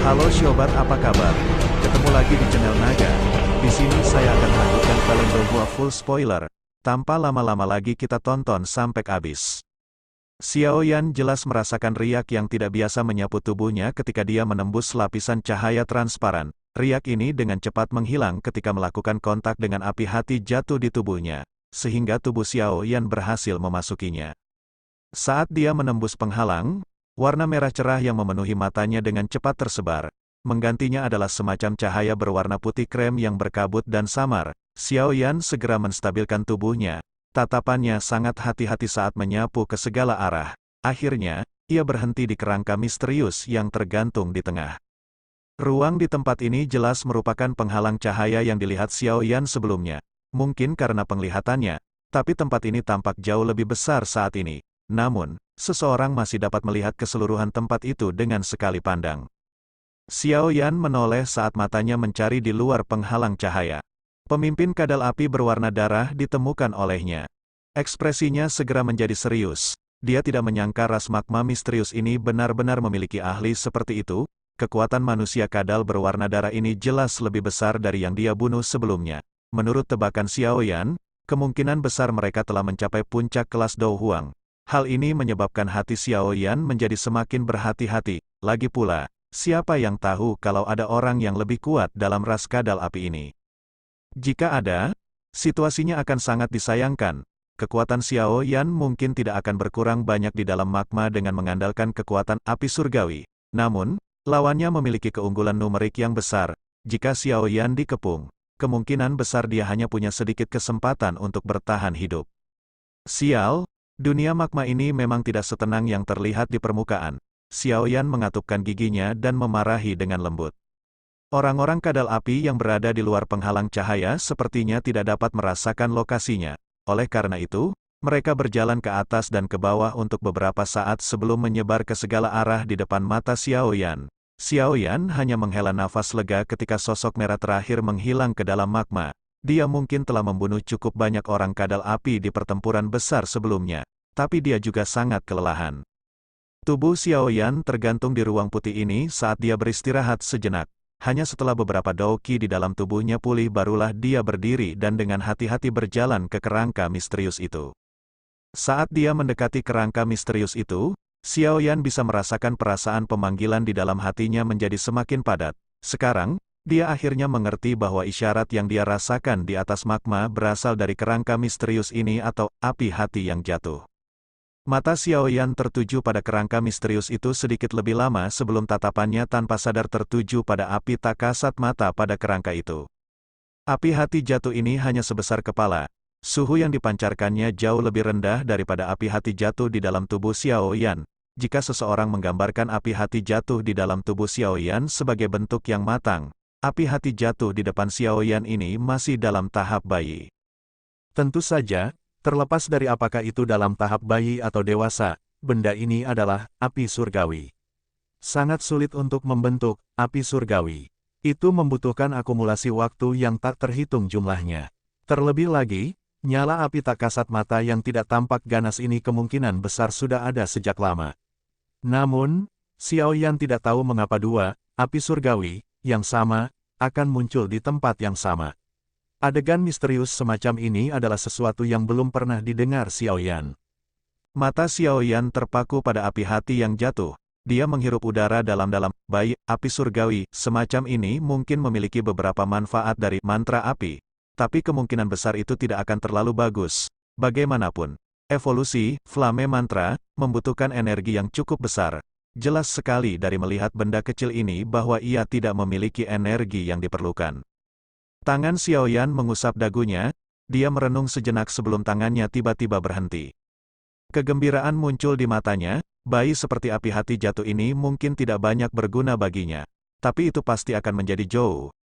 Halo Sobat, apa kabar? Ketemu lagi di channel Naga. Di sini saya akan melanjutkan film Dohua full spoiler. Tanpa lama-lama lagi kita tonton sampai habis. Xiao Yan jelas merasakan riak yang tidak biasa menyapu tubuhnya ketika dia menembus lapisan cahaya transparan. Riak ini dengan cepat menghilang ketika melakukan kontak dengan api hati jatuh di tubuhnya, sehingga tubuh Xiao Yan berhasil memasukinya. Saat dia menembus penghalang, warna merah cerah yang memenuhi matanya dengan cepat tersebar. Menggantinya adalah semacam cahaya berwarna putih krem yang berkabut dan samar. Xiao Yan segera menstabilkan tubuhnya. Tatapannya sangat hati-hati saat menyapu ke segala arah. Akhirnya, ia berhenti di kerangka misterius yang tergantung di tengah. Ruang di tempat ini jelas merupakan penghalang cahaya yang dilihat Xiao Yan sebelumnya. Mungkin karena penglihatannya, tapi tempat ini tampak jauh lebih besar saat ini. Namun, seseorang masih dapat melihat keseluruhan tempat itu dengan sekali pandang. Xiao Yan menoleh saat matanya mencari di luar penghalang cahaya. Pemimpin kadal api berwarna darah ditemukan olehnya. Ekspresinya segera menjadi serius. Dia tidak menyangka ras magma misterius ini benar-benar memiliki ahli seperti itu. Kekuatan manusia kadal berwarna darah ini jelas lebih besar dari yang dia bunuh sebelumnya. Menurut tebakan Xiao Yan, kemungkinan besar mereka telah mencapai puncak kelas Dou Huang. Hal ini menyebabkan hati Xiao Yan menjadi semakin berhati-hati. Lagi pula, siapa yang tahu kalau ada orang yang lebih kuat dalam ras kadal api ini? Jika ada, situasinya akan sangat disayangkan. Kekuatan Xiao Yan mungkin tidak akan berkurang banyak di dalam magma dengan mengandalkan kekuatan api surgawi. Namun, lawannya memiliki keunggulan numerik yang besar. Jika Xiao Yan dikepung, kemungkinan besar dia hanya punya sedikit kesempatan untuk bertahan hidup. Sial! Dunia magma ini memang tidak setenang yang terlihat di permukaan. Xiao Yan mengatupkan giginya dan memarahi dengan lembut. Orang-orang kadal api yang berada di luar penghalang cahaya sepertinya tidak dapat merasakan lokasinya. Oleh karena itu, mereka berjalan ke atas dan ke bawah untuk beberapa saat sebelum menyebar ke segala arah di depan mata Xiao Yan. Xiao Yan hanya menghela nafas lega ketika sosok merah terakhir menghilang ke dalam magma. Dia mungkin telah membunuh cukup banyak orang kadal api di pertempuran besar sebelumnya, tapi dia juga sangat kelelahan. Tubuh Xiao Yan tergantung di ruang putih ini saat dia beristirahat sejenak. Hanya setelah beberapa dauki di dalam tubuhnya pulih barulah dia berdiri dan dengan hati-hati berjalan ke kerangka misterius itu. Saat dia mendekati kerangka misterius itu, Xiao Yan bisa merasakan perasaan pemanggilan di dalam hatinya menjadi semakin padat. Sekarang, dia akhirnya mengerti bahwa isyarat yang dia rasakan di atas magma berasal dari kerangka misterius ini atau api hati yang jatuh. Mata Xiao Yan tertuju pada kerangka misterius itu sedikit lebih lama sebelum tatapannya tanpa sadar tertuju pada api tak kasat mata pada kerangka itu. Api hati jatuh ini hanya sebesar kepala. Suhu yang dipancarkannya jauh lebih rendah daripada api hati jatuh di dalam tubuh Xiao Yan. Jika seseorang menggambarkan api hati jatuh di dalam tubuh Xiao Yan sebagai bentuk yang matang, api hati jatuh di depan Xiao Yan ini masih dalam tahap bayi. Tentu saja, terlepas dari apakah itu dalam tahap bayi atau dewasa, benda ini adalah api surgawi. Sangat sulit untuk membentuk api surgawi. Itu membutuhkan akumulasi waktu yang tak terhitung jumlahnya. Terlebih lagi, nyala api tak kasat mata yang tidak tampak ganas ini kemungkinan besar sudah ada sejak lama. Namun, Xiao Yan tidak tahu mengapa dua api surgawi yang sama akan muncul di tempat yang sama. Adegan misterius semacam ini adalah sesuatu yang belum pernah didengar Xiao Yan. Mata Xiao Yan terpaku pada api hati yang jatuh. Dia menghirup udara dalam-dalam. Bayi api surgawi semacam ini mungkin memiliki beberapa manfaat dari mantra api, tapi kemungkinan besar itu tidak akan terlalu bagus. Bagaimanapun, evolusi Flame Mantra membutuhkan energi yang cukup besar. Jelas sekali dari melihat benda kecil ini bahwa ia tidak memiliki energi yang diperlukan. Tangan Xiao Yan mengusap dagunya, dia merenung sejenak sebelum tangannya tiba-tiba berhenti. Kegembiraan muncul di matanya, bayi seperti api hati jatuh ini mungkin tidak banyak berguna baginya. Tapi itu pasti akan menjadi Zhou.